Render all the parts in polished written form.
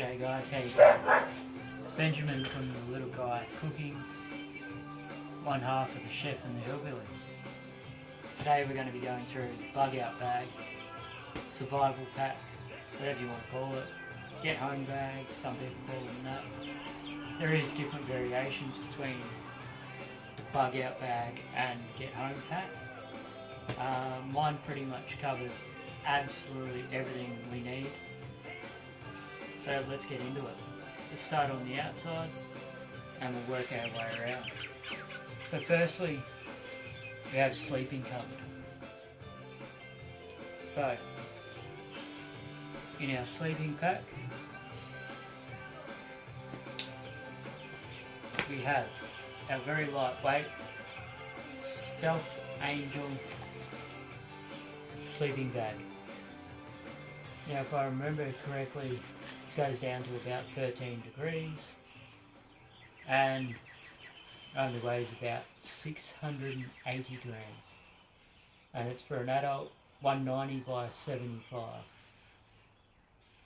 G'day guys, how you going? Benjamin from The Little Guy Cooking, one half of the Chef and the Hillbilly. Today we're going to be going through the bug out bag, survival pack, whatever you want to call it, get home bag, some people call them that. There is different variations between the bug out bag and get home pack. Mine pretty much covers absolutely everything we need. So let's get into it. Let's start on the outside and we'll work our way around. So firstly, we have sleeping covered. So, in our sleeping pack, we have our very lightweight Stealth Angel sleeping bag. Now if I remember correctly, this goes down to about 13 degrees and only weighs about 680 grams, and it's for an adult 190 by 75,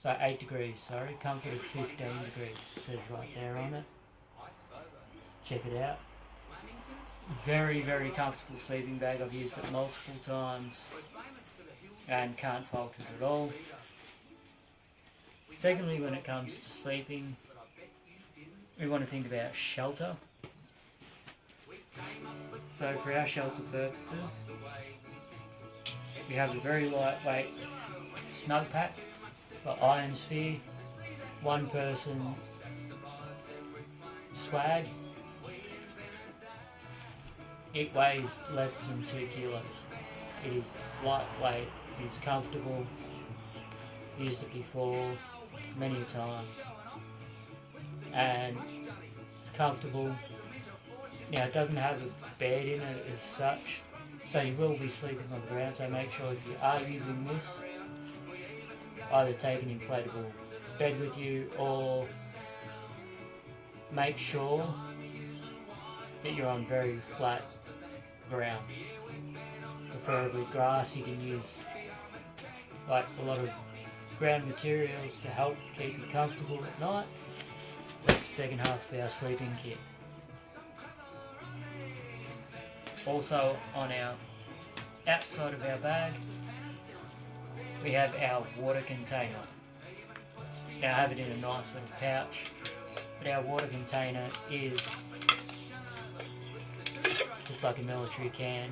so 8 degrees, sorry, comfort of 15 degrees, it says right there on it. Check it out. Very, very comfortable sleeping bag. I've used it multiple times and can't fault it at all. Secondly, when it comes to sleeping, we want to think about shelter. So for our shelter purposes, we have a very lightweight snug pack for Ionosphere, one person swag. It weighs less than 2 kilos. It is lightweight, it is comfortable, used it before many times, and it's comfortable. Now it doesn't have a bed in it as such, so you will be sleeping on the ground, so make sure if you are using this, either take an inflatable bed with you or make sure that you're on very flat ground, preferably grass. You can use like a lot of ground materials to help keep you comfortable at night. That's the second half of our sleeping kit. Also on our outside of our bag, we have our water container. Now I have it in a nice little pouch, but our water container is just like a military can.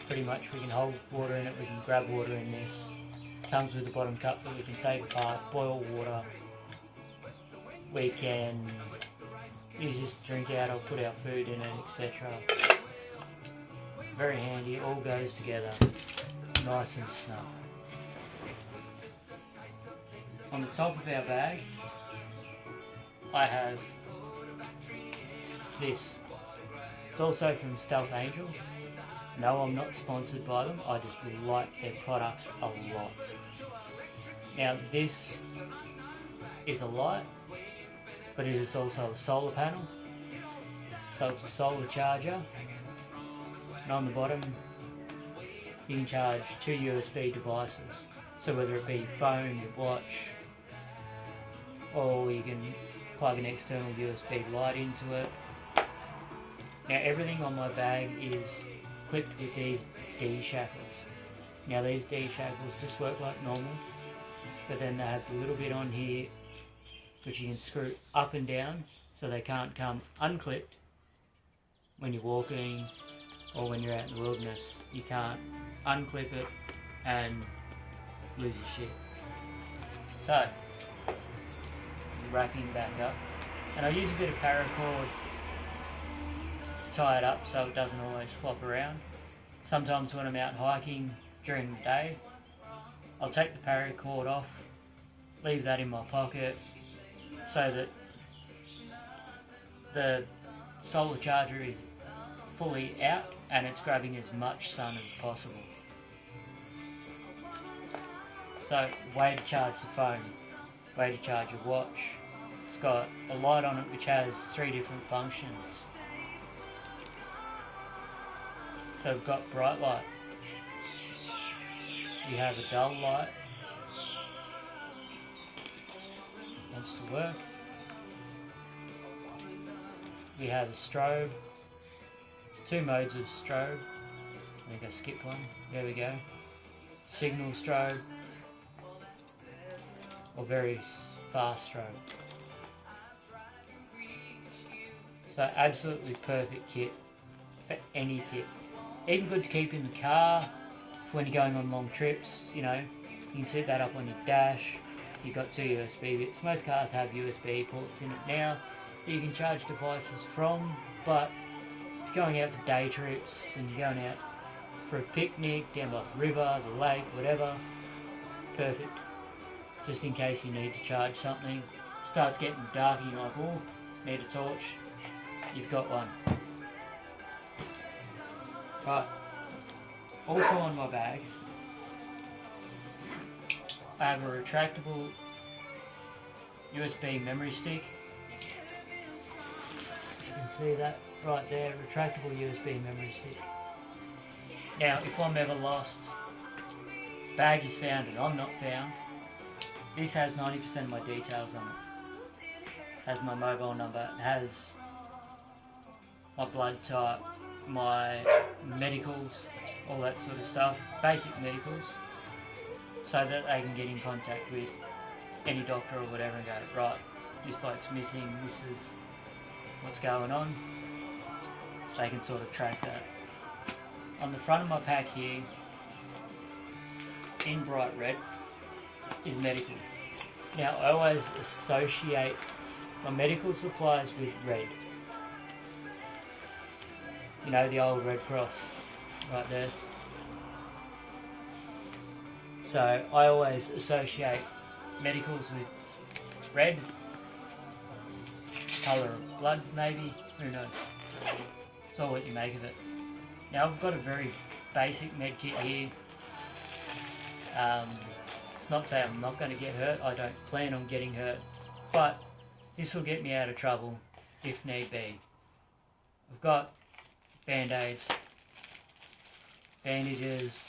Pretty much we can hold water in it, we can grab water in this. Comes with a bottom cup that we can take apart, boil water. We can use this to drink out or put our food in it, etc. Very handy, all goes together, nice and snug. On the top of our bag, I have this. It's also from Stealth Angel. No, I'm not sponsored by them, I just like their products a lot. Now this is a light, but it is also a solar panel, so it's a solar charger, and on the bottom you can charge 2 USB devices, so whether it be your phone, your watch, or you can plug an external USB light into it. Now everything on my bag is clipped with these D shackles. Now these D shackles just work like normal, but then they have the little bit on here which you can screw up and down so they can't come unclipped when you're walking or when you're out in the wilderness. You can't unclip it and lose your shit. So, wrapping back up, and I use a bit of paracord to tie it up so it doesn't always flop around. Sometimes when I'm out hiking during the day, I'll take the paracord off, leave that in my pocket so that the solar charger is fully out and it's grabbing as much sun as possible. So, way to charge the phone, way to charge your watch. It's got a light on it which has 3 different functions. So we've got bright light, you have a dull light, wants to work. We have a strobe. There's two modes of strobe. I think I skipped one. There we go. Signal strobe or very fast strobe. So absolutely perfect kit for any kit. Even good to keep in the car for when you're going on long trips, you know. You can set that up on your dash. You've got two USB bits. Most cars have USB ports in it now that you can charge devices from, but if you're going out for day trips and you're going out for a picnic down by the river, the lake, whatever, perfect. Just in case you need to charge something. Starts getting dark and you're like, oh, need a torch. You've got one. Right. Also on my bag, I have a retractable USB memory stick. You can see that right there, retractable USB memory stick. Now, if I'm ever lost, bag is found and I'm not found, this has 90% of my details on it. Has my mobile number, it has my blood type, my medicals, all that sort of stuff, basic medicals, so that they can get in contact with any doctor or whatever and go, right, this bloke's missing, this is what's going on. They can sort of track that. On the front of my pack here, in bright red, is medical. Now I always associate my medical supplies with red. You know, the old Red Cross, right there. So I always associate medicals with red, colour of blood maybe, who knows. It's all what you make of it. Now I've got a very basic med kit here. It's not to say I'm not going to get hurt, I don't plan on getting hurt, but this will get me out of trouble if need be. I've got band-aids, bandages,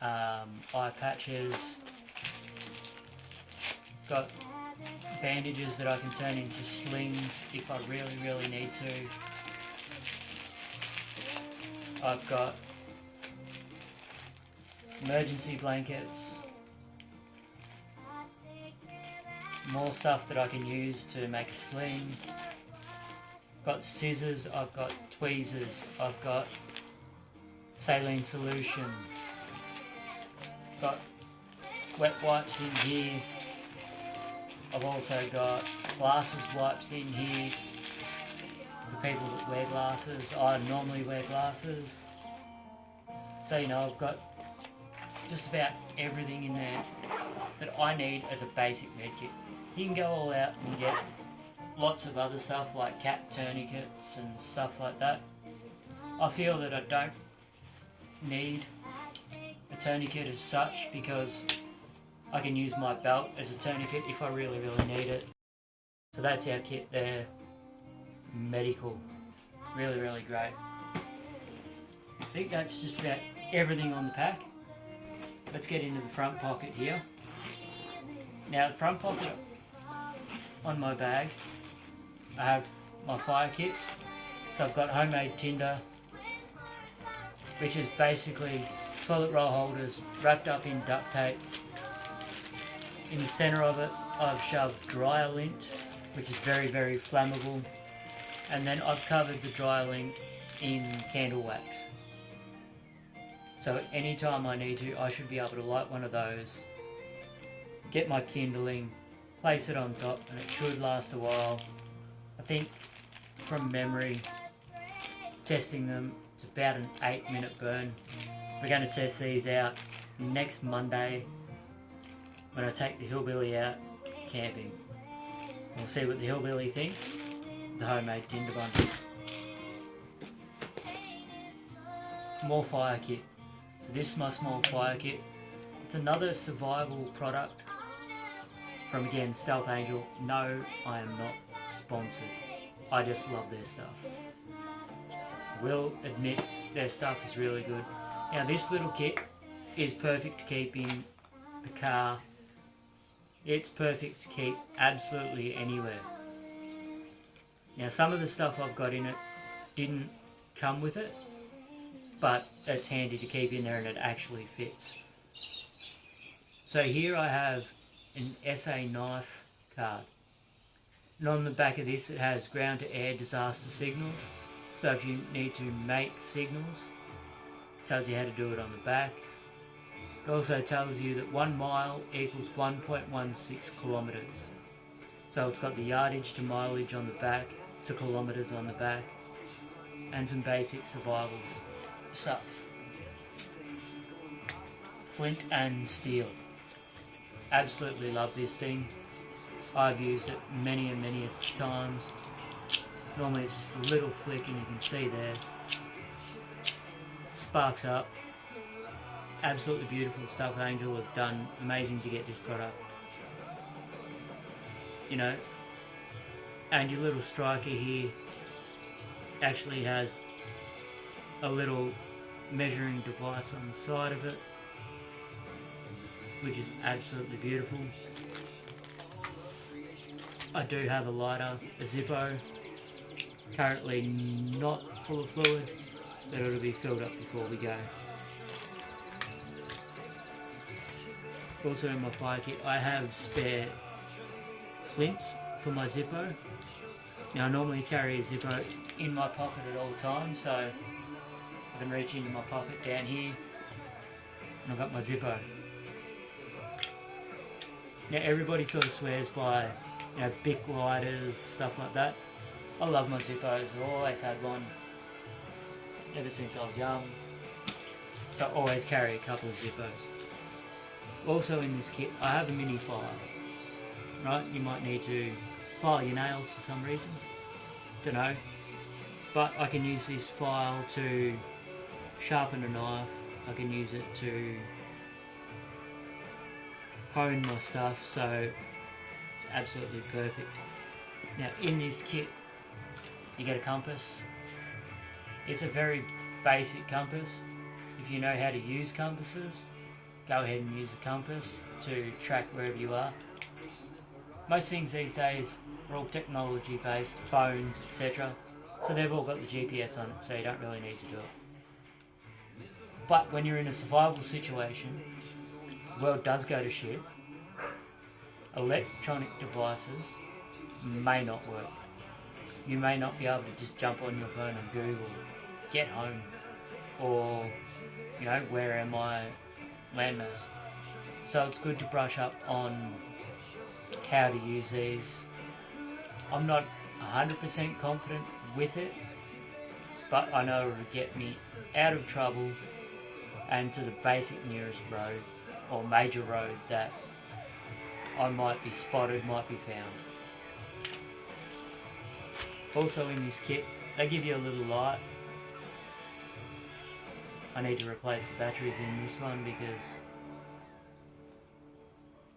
eye patches, got bandages that I can turn into slings if I really need to. I've got emergency blankets, more stuff that I can use to make a sling. I've got scissors, I've got tweezers, I've got saline solution, got wet wipes in here. I've also got glasses wipes in here for people that wear glasses. I normally wear glasses. So you know, I've got just about everything in there that I need as a basic medkit. You can go all out and get lots of other stuff like cap tourniquets and stuff like that. I feel that I don't need a tourniquet as such because I can use my belt as a tourniquet if I really need it. So that's our kit there. Medical. Really great. I think that's just about everything on the pack. Let's get into the front pocket here. Now the front pocket on my bag, I have my fire kits. So I've got homemade tinder, which is basically toilet roll holders wrapped up in duct tape. In the centre of it I've shoved dryer lint, which is very flammable, and then I've covered the dryer lint in candle wax. So any time I need to, I should be able to light one of those, get my kindling, place it on top, and it should last a while. I think from memory, testing them, it's about an 8-minute burn. We're going to test these out next Monday when I take the hillbilly out camping. We'll see what the hillbilly thinks of the homemade tinder bunches. More fire kit. So this is my small fire kit. It's another survival product from, again, Stealth Angel. No, I am not sponsored. I just love their stuff. I will admit their stuff is really good. Now this little kit is perfect to keep in the car It's perfect to keep absolutely anywhere. Now some of the stuff I've got in it didn't come with it, but it's handy to keep in there and it actually fits. So here I have an SA knife card. And on the back of this it has ground to air disaster signals. So if you need to make signals, it tells you how to do it on the back. It also tells you that 1 mile equals 1.16 kilometres. So it's got the yardage to mileage on the back, to kilometres on the back, and some basic survival stuff. Flint and steel. Absolutely love this thing. I've used it many and many times. Normally it's just a little flick and you can see there. Sparks up. Absolutely beautiful stuff. Angel have done amazing to get this product. You know, and your little striker here actually has a little measuring device on the side of it, which is absolutely beautiful. I do have a lighter, a Zippo, currently not full of fluid, but it'll be filled up before we go. Also in my fire kit I have spare flints for my Zippo. Now I normally carry a Zippo in my pocket at all times, so I can reach into my pocket down here and I've got my Zippo. Now everybody sort of swears by, you know, Bic lighters, stuff like that. I love my Zippos, I've always had one ever since I was young, so I always carry a couple of Zippos. Also in this kit I have a mini file, right? You might need to file your nails for some reason, don't know, but I can use this file to sharpen a knife, I can use it to hone my stuff, so it's absolutely perfect. Now in this kit you get a compass. It's a very basic compass. If you know how to use compasses, go ahead and use a compass to track wherever you are. Most things these days are all technology based, phones, etc. So they've all got the GPS on it, so you don't really need to do it. But when you're in a survival situation, the world does go to shit, electronic devices may not work. You may not be able to just jump on your phone and Google get home, or, you know, where am I landmass. So it's good to brush up on how to use these. I'm not 100% confident with it, but I know it will get me out of trouble and to the basic nearest road or major road that I might be spotted, might be found. Also in this kit, they give you a little light. I need to replace the batteries in this one because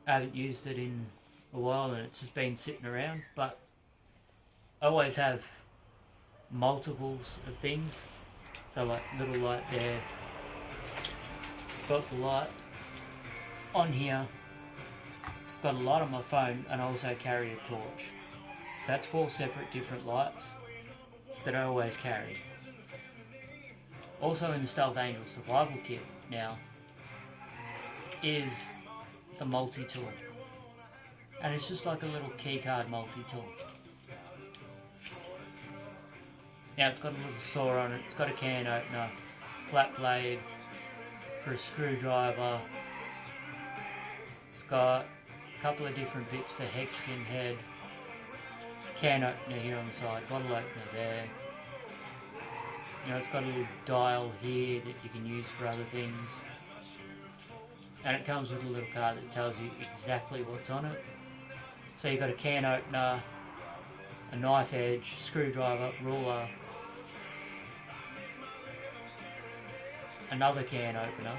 I haven't used it in a while and it's just been sitting around, but I always have multiples of things. So like little light there, got the light on here, got a light on my phone, and I also carry a torch. So that's 4 separate different lights that I always carry. Also in the Stealth Angel survival kit now is the multi-tool. And it's just like a little keycard multi-tool. Now it's got a little saw on it, it's got a can opener, flat blade for a screwdriver, it's got a couple of different bits for hexagon head, can opener here on the side, bottle opener there. You know, it's got a little dial here that you can use for other things. And it comes with a little card that tells you exactly what's on it. So you've got a can opener, a knife edge, screwdriver, ruler, another can opener,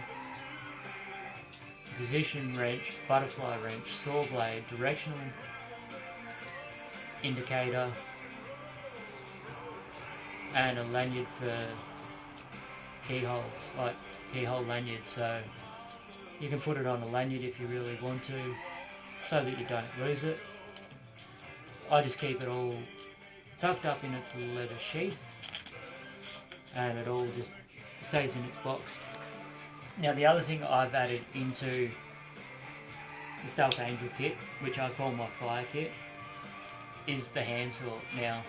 position wrench, butterfly wrench, saw blade, directional indicator, and a lanyard for keyholes, like keyhole lanyard, so you can put it on a lanyard if you really want to. so that you don't lose it. I just keep it all tucked up in its leather sheath, and it all just stays in its box. Now the other thing I've added into the Stealth Angel kit, which I call my fire kit, is the handsaw. Now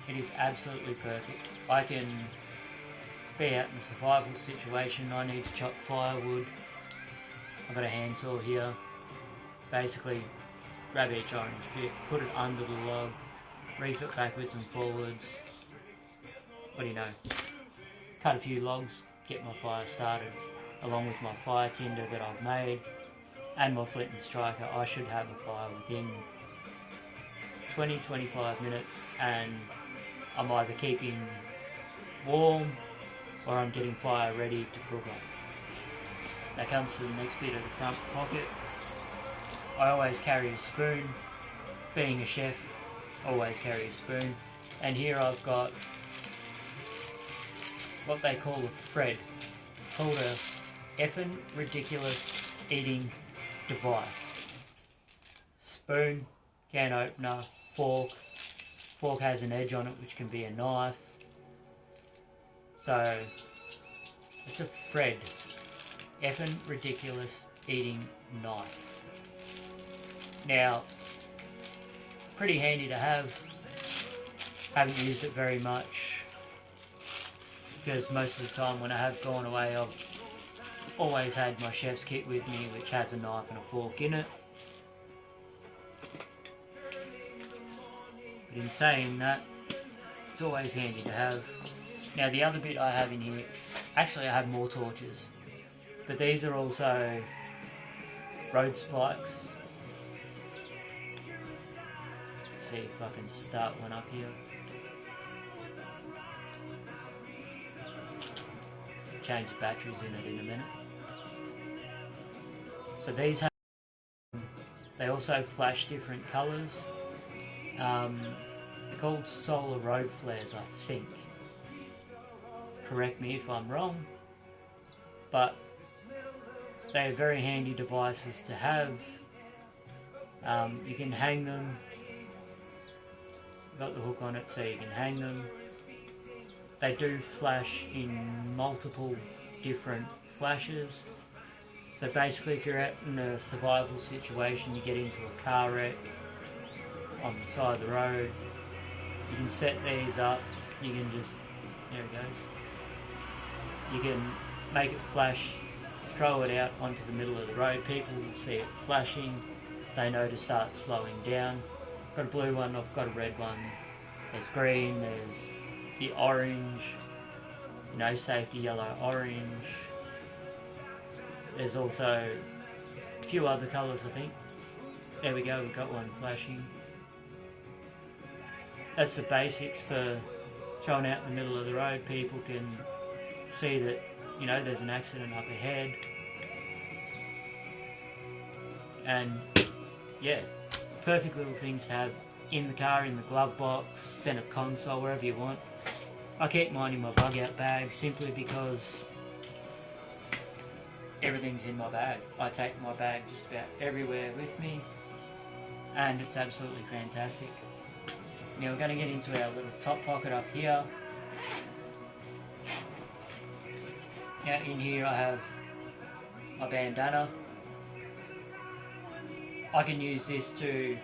it is absolutely perfect. I can be out in a survival situation, I need to chop firewood, I've got a handsaw here. Basically grab each orange bit, put it under the log, reef it backwards and forwards, what do you know, cut a few logs, get my fire started. Along with my fire tinder that I've made and my flint and striker, I should have a fire within 20-25 minutes, and I'm either keeping warm or I'm getting fire ready to cook on. That comes to the next bit of the front pocket. I always carry a spoon. Being a chef, always carry a spoon. And here I've got what they call a Fred, called a effing ridiculous eating device. Spoon, can opener, fork. Fork has an edge on it which can be a knife. So it's a Fred, effing ridiculous eating knife. Now, pretty handy to have. Haven't used it very much because most of the time when I have gone away, I've always had my chef's kit with me, which has a knife and a fork in it. But in saying that, it's always handy to have. Now the other bit I have in here, actually I have more torches, but these are also road spikes. Let's see if I can start one up here. Change the batteries in it in a minute. So these have, they also flash different colours. They're called solar road flares, I think. Correct me if I'm wrong, but they're very handy devices to have. You can hang them. Got the hook on it so you can hang them. They do flash in multiple different flashes. So basically if you're out in a survival situation, you get into a car wreck on the side of the road, you can set these up, you can just, there it goes, you can make it flash, throw it out onto the middle of the road, people will see it flashing, they know to start slowing down. Got a blue one, I've got a red one, there's green, there's the orange, you know, safety yellow, orange. There's also a few other colours, I think. There we go, we've got one flashing. That's the basics for throwing out in the middle of the road. People can see that, you know, there's an accident up ahead. And yeah, perfect little things to have in the car, in the glove box, centre console, wherever you want. I keep mine in my bug out bag simply because everything's in my bag. I take my bag just about everywhere with me, and it's absolutely fantastic. Now we're going to get into our little top pocket up here. Now in here I have my bandana. I can use this to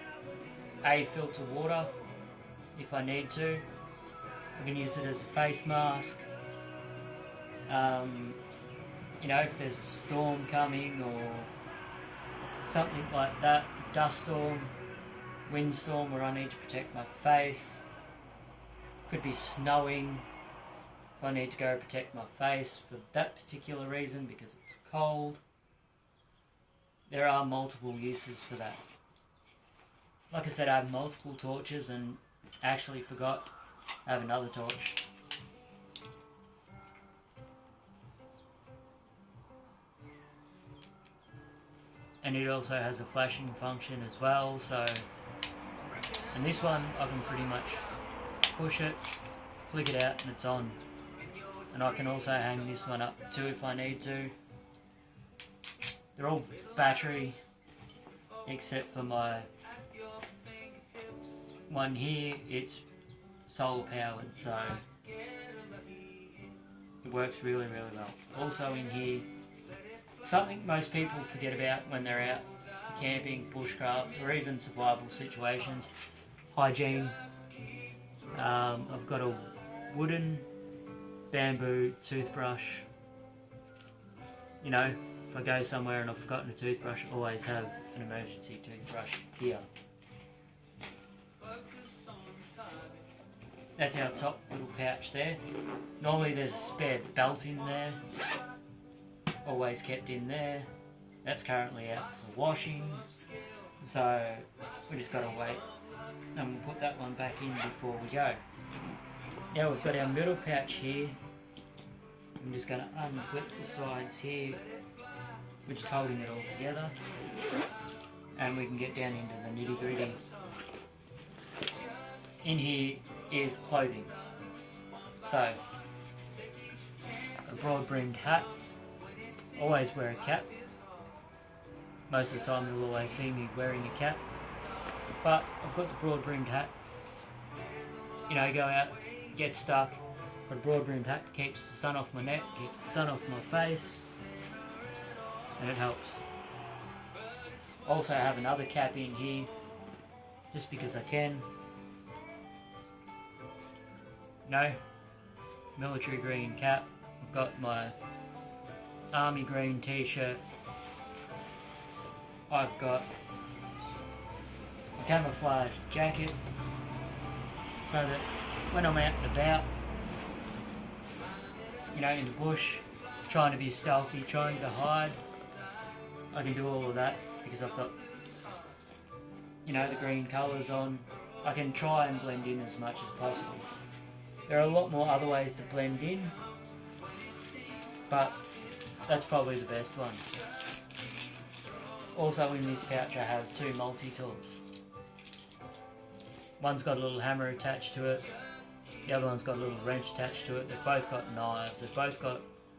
filter water if I need to. I can use it as a face mask. You know, if there's a storm coming or something like that, dust storm, windstorm where I need to protect my face. Could be snowing, if I need to go protect my face for that particular reason because it's cold. There are multiple uses for that. Like I said, I have multiple torches and actually forgot I have another torch. And it also has a flashing function as well, so, and this one I can pretty much push it, flick it out and it's on. And I can also hang this one up too if I need to. They're all battery, except for my one here, it's solar powered, so it works really well. Also in here, something most people forget about when they're out camping, bushcraft, or even survival situations, hygiene. I've got a wooden bamboo toothbrush. You know, if I go somewhere and I've forgotten a toothbrush, I always have an emergency toothbrush here. That's our top little pouch there. Normally there's a spare belt in there, always kept in there. That's currently out for washing, so we just gotta wait and we'll put that one back in before we go. Now we've got our middle pouch here. I'm just gonna unclip the sides here, which is holding it all together, and we can get down into the nitty gritty. In here is clothing. So, a broad brimmed hat, always wear a cap. Most of the time you'll always see me wearing a cap, but I've got the broad brimmed hat. You know, go out, get stuck, but a broad brimmed hat keeps the sun off my neck, keeps the sun off my face, and it helps. Also I have another cap in here, just because I can. No, military green cap. I've got my army green t-shirt. I've got a camouflage jacket, so that when I'm out and about, you know, in the bush, trying to be stealthy, trying to hide, I can do all of that because I've got, you know, the green colours on. I can try and blend in as much as possible. There are a lot more other ways to blend in, but that's probably the best one. Also in this pouch I have two multi-tools. One's got a little hammer attached to it, the other one's got a little wrench attached to it. They've both got knives, they've both got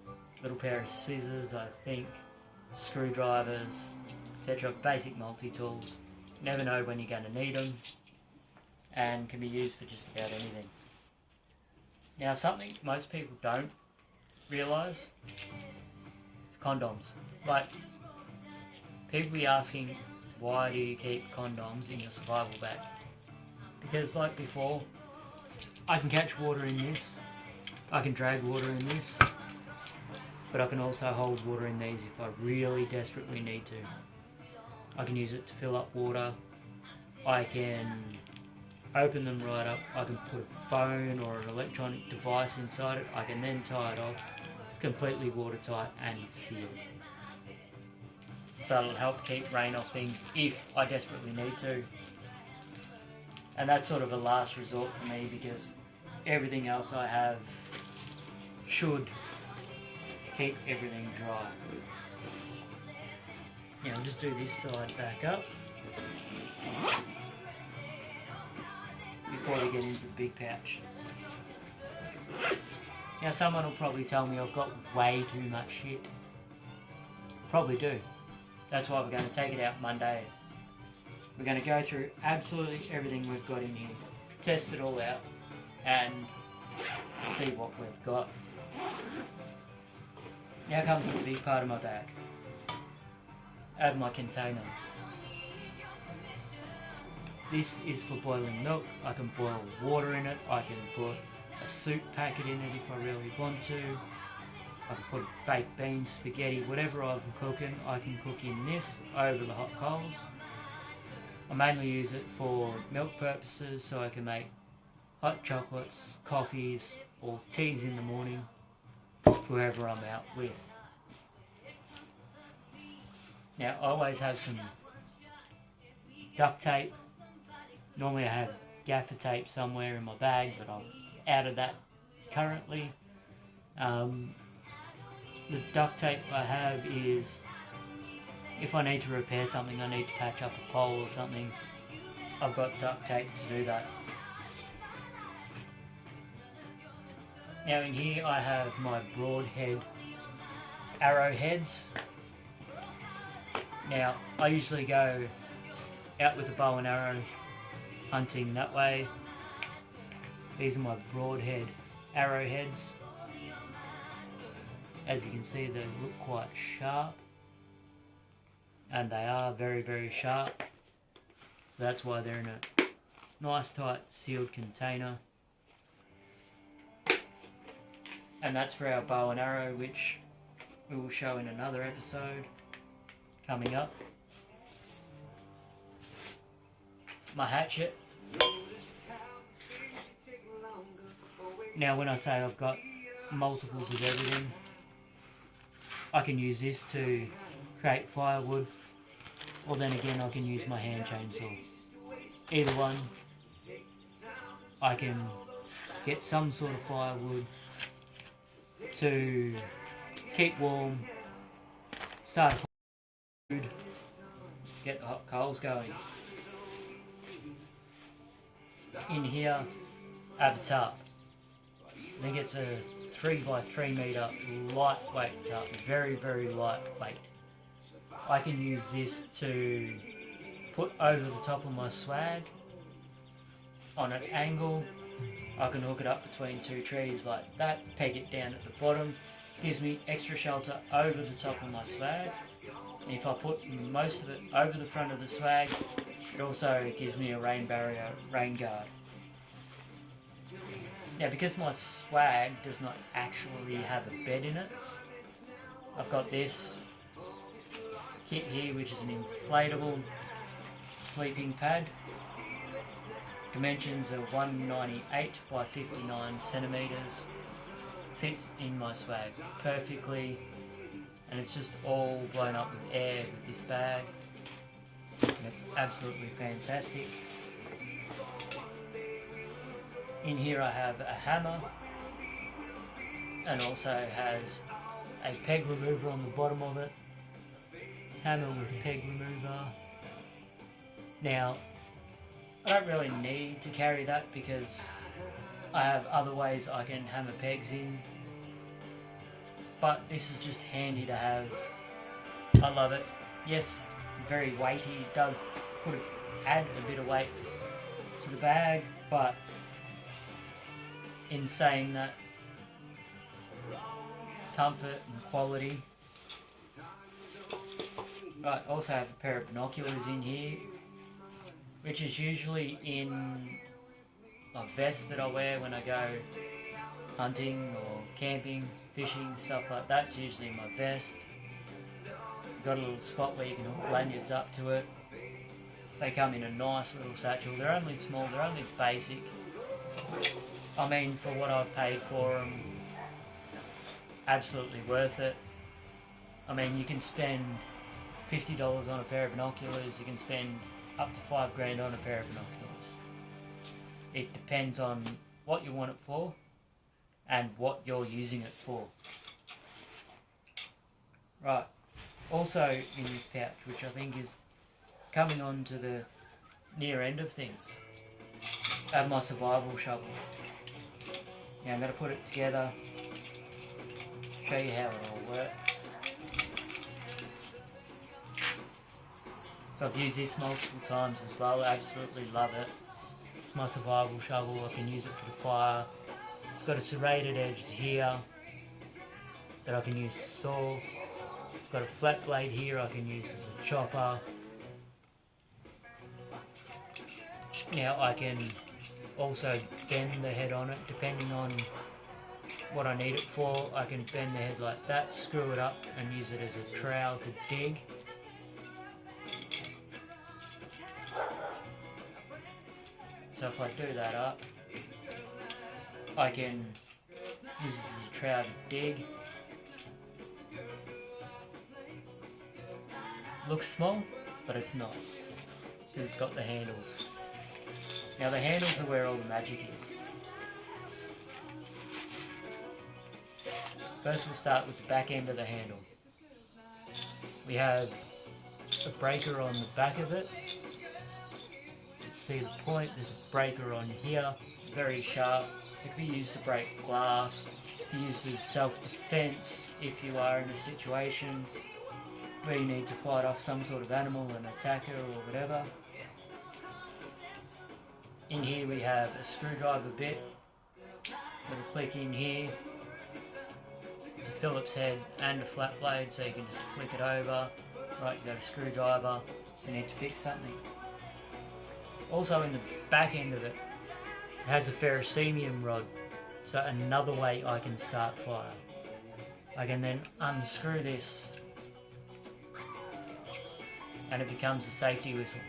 a little pair of scissors, I think, screwdrivers, etc. Basic multi-tools. Never know when you're going to need them, and can be used for just about anything. Now, something most people don't realise is condoms. Like, people be asking, why do you keep condoms in your survival bag? Because like before, I can catch water in this, I can drag water in this, but I can also hold water in these if I really desperately need to. I can use it to fill up water, I can open them right up, I can put a phone or an electronic device inside it, I can then tie it off. It's completely watertight and sealed. So it'll help keep rain off things if I desperately need to. And that's sort of a last resort for me because everything else I have should keep everything dry. Now I'll just do this side back up before we get into the big pouch. Now someone will probably tell me I've got way too much shit. Probably do. That's why we're going to take it out Monday. We're going to go through absolutely everything we've got in here, test it all out, and see what we've got. Now comes the big part of my bag. I have my container. This is for boiling milk. I can boil water in it. I can put a soup packet in it if I really want to. I can put baked beans, spaghetti, whatever I'm cooking, I can cook in this over the hot coals. I mainly use it for milk purposes, so I can make hot chocolates, coffees, or teas in the morning, whoever I'm out with. Now, I always have some duct tape. Normally I have gaffer tape somewhere in my bag, but I'm out of that currently. The duct tape I have is, if I need to repair something, I need to patch up a pole or something, I've got duct tape to do that. Now in here I have my broadhead arrowheads. Now, I usually go out with a bow and arrow hunting that way. These are my broadhead arrowheads. As you can see, they look quite sharp, and they are very, very sharp. So that's why they're in a nice tight sealed container. And that's for our bow and arrow, which we will show in another episode coming up. My hatchet. Now when I say I've got multiples of everything, I can use this to create firewood, or then again I can use my hand chainsaw. Either one, I can get some sort of firewood to keep warm, start food, get the hot coals going. In here, I have a tarp. I think it's a 3 by 3 meter lightweight tarp, very, very lightweight. I can use this to put over the top of my swag on an angle. I can hook it up between two trees like that, peg it down at the bottom, gives me extra shelter over the top of my swag. And if I put most of it over the front of the swag, it also gives me a rain barrier, rain guard. Now because my swag does not actually have a bed in it, I've got this kit here which is an inflatable sleeping pad. Dimensions are 198 by 59 centimeters. Fits in my swag perfectly, and it's just all blown up with air with this bag, and it's absolutely fantastic. In here I have a hammer, and also has a peg remover on the bottom of it. Hammer with peg remover. Now, I don't really need to carry that because I have other ways I can hammer pegs in, but this is just handy to have. I love it. Yes, very weighty. It does add a bit of weight to the bag, but in saying that, comfort and quality. I also have a pair of binoculars in here, which is usually in my vest that I wear when I go hunting or camping, fishing, stuff like that. It's usually in my vest. Got a little spot where you can hook lanyards up to it. They come in a nice little satchel. They're only small, they're only basic. I mean, for what I've paid for them, absolutely worth it. I mean, you can spend $50 on a pair of binoculars, you can spend up to $5,000 on a pair of binoculars. It depends on what you want it for and what you're using it for. Right, also in this pouch, which I think is coming on to the near end of things, I have my survival shovel. Now I'm going to put it together, show you how it all works. So I've used this multiple times as well, I absolutely love it. It's my survival shovel, I can use it for the fire. It's got a serrated edge here that I can use to saw. It's got a flat blade here I can use as a chopper. Now I can also bend the head on it depending on what I need it for. I can bend the head like that, screw it up and use it as a trowel to dig. So if I do that up, I can use it as a trowel to dig. Looks small, but it's not, because it's got the handles. Now the handles are where all the magic is. First we'll start with the back end of the handle. We have a breaker on the back of it. See the point, there's a breaker on here, very sharp. It can be used to break glass, it can be used as self-defense if you are in a situation where you need to fight off some sort of animal, an attacker or whatever. In here we have a screwdriver bit, little click in here. It's a Phillips head and a flat blade, so you can just flick it over. Right, you got a screwdriver, you need to fix something. Also in the back end of it, it has a ferrocerium rod, so another way I can start fire. I can then unscrew this and it becomes a safety whistle.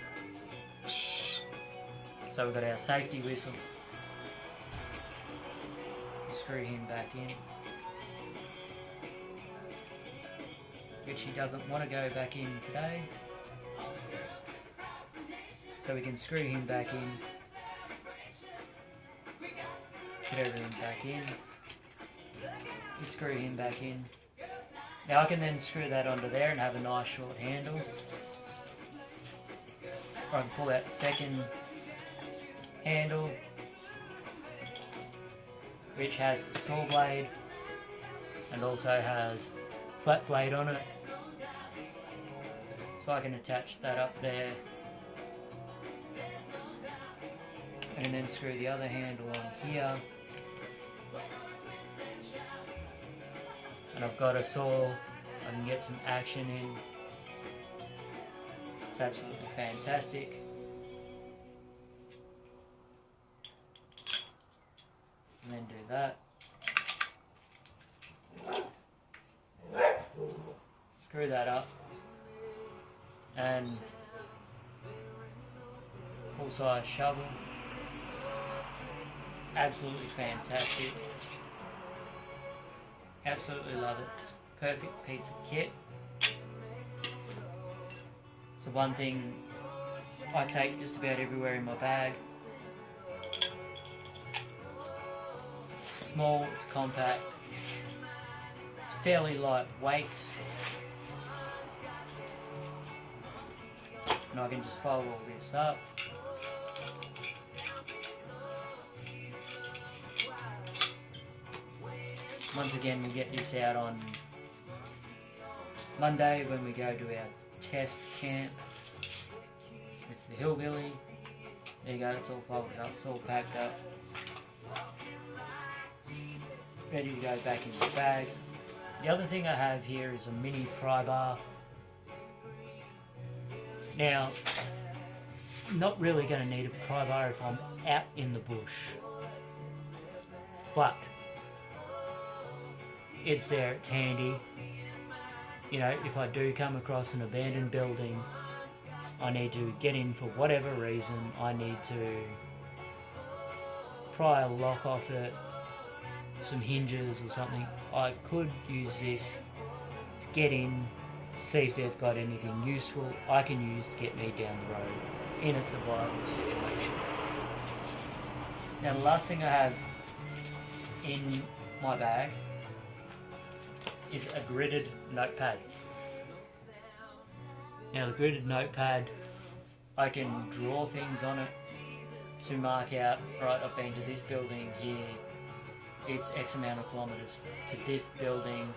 So we've got our safety whistle. Screw him back in, which he doesn't want to go back in today. So we can screw him back in, put everything back in, and screw him back in. Now I can then screw that onto there and have a nice short handle. Or I can pull out the second handle, which has a saw blade and also has flat blade on it. So I can attach that up there and then screw the other handle on here. And I've got a saw, I can get some action in. It's absolutely fantastic. And then do that. Screw that up. And full size shovel. Absolutely fantastic. Absolutely love it. It's a perfect piece of kit. It's the one thing I take just about everywhere in my bag. It's small, it's compact, it's fairly lightweight, and I can just fold all this up. Once again, we get this out on Monday when we go to our test camp with the hillbilly. There you go, it's all folded up, it's all packed up, ready to go back in the bag. The other thing I have here is a mini pry bar. Now, I'm not really going to need a pry bar if I'm out in the bush, but it's there, it's handy. You know, if I do come across an abandoned building, I need to get in for whatever reason, I need to pry a lock off it, some hinges or something, I could use this to get in, see if they've got anything useful I can use to get me down the road in a survival situation. Now the last thing I have in my bag is a gridded notepad. Now the gridded notepad, I can draw things on it to mark out, right, I've been to this building here, it's X amount of kilometres to this building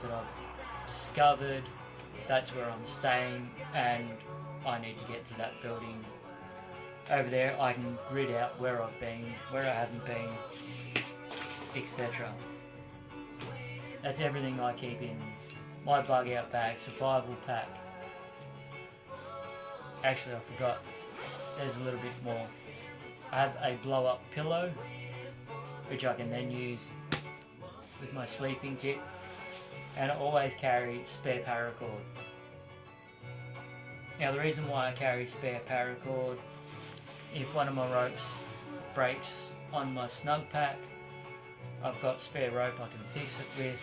that I've discovered, that's where I'm staying, and I need to get to that building. Over there I can grid out where I've been, where I haven't been, etc. That's everything I keep in my bug out bag, survival pack. Actually I forgot, there's a little bit more. I have a blow up pillow, which I can then use with my sleeping kit, and I always carry spare paracord. Now the reason why I carry spare paracord, if one of my ropes breaks on my snug pack, I've got spare rope I can fix it with.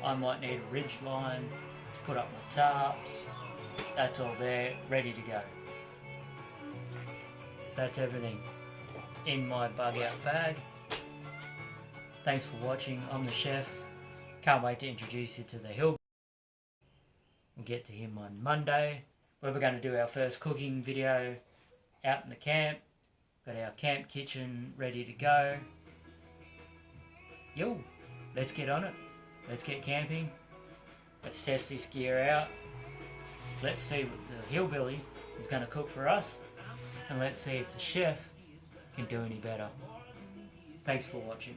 I might need a ridge line to put up my tarps. That's all there, ready to go. So that's everything in my bug out bag. Thanks for watching. I'm the chef. Can't wait to introduce you to the hill. We'll get to him on Monday, where we're going to do our first cooking video out in the camp. Got our camp kitchen ready to go. Yo, let's get on it. Let's get camping. Let's test this gear out. Let's see what the hillbilly is going to cook for us, and let's see if the chef can do any better. Thanks for watching.